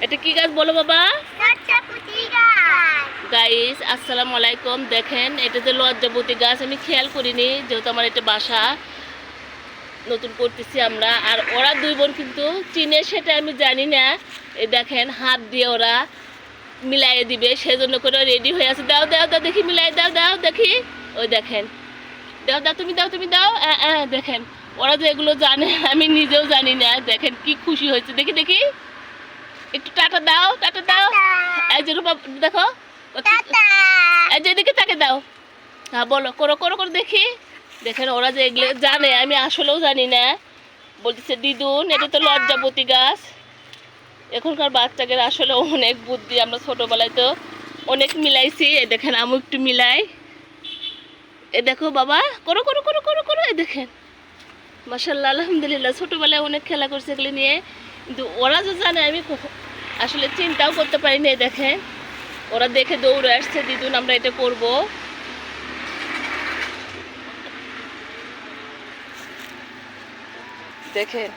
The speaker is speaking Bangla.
এটা কি গাছ বলো বাবা? গাইস আসসালামু আলাইকুম। দেখেন এটা যে লজ্জাবতী গাছ, আমি খেয়াল করিনি যেহেতু আমার এটা বাসা নতুন করতেছি আমরা। আর ওরা দুই বোন কিন্তু চিনে সেটা আমি জানি না। এই দেখেন হাত দিয়ে ওরা মিলাইয়ে দিবে, সেজন্য করে রেডি হয়ে আছে। দাও দাও দাও দেখি, মিলাই দাও দাও দেখি। ওই দেখেন, দাও দাও তুমি দাও তুমি দাও। দেখেন ওরা যে এগুলো জানে আমি নিজেও জানি না। দেখেন কি খুশি হয়েছে, দেখি দেখি। একটু টাটা দাও, টাটা দাও। এই যে রূপা দেখো, এই যে এদিকে তাকে দাও। হ্যাঁ বলো, করো করো করো দেখি। দেখেন ওরা যে এগুলো জানে আমি আসলেও জানি না। বলতেছে দিদুন এটা তো লজ্জাবতী গাছ। এখনকার বাচ্চাদের আসলে অনেক বুদ্ধি, আমরা ছোটবেলায় তো অনেক মিলাইছি। এই দেখেন আমি একটু মিলাই। এ দেখো বাবা, করো করো করো করো করো। এই দেখেন মাশাআল্লাহ আলহামদুলিল্লাহ, ছোটবেলায় অনেক খেলা করছে এগুলো নিয়ে, কিন্তু ওরা যে জানে আমি আসলে চিন্তাও করতে পারিনি। দেখেন ওরা দেখে দৌড়ে আসছে, দিদুন আমরা এটা করব। দেখেন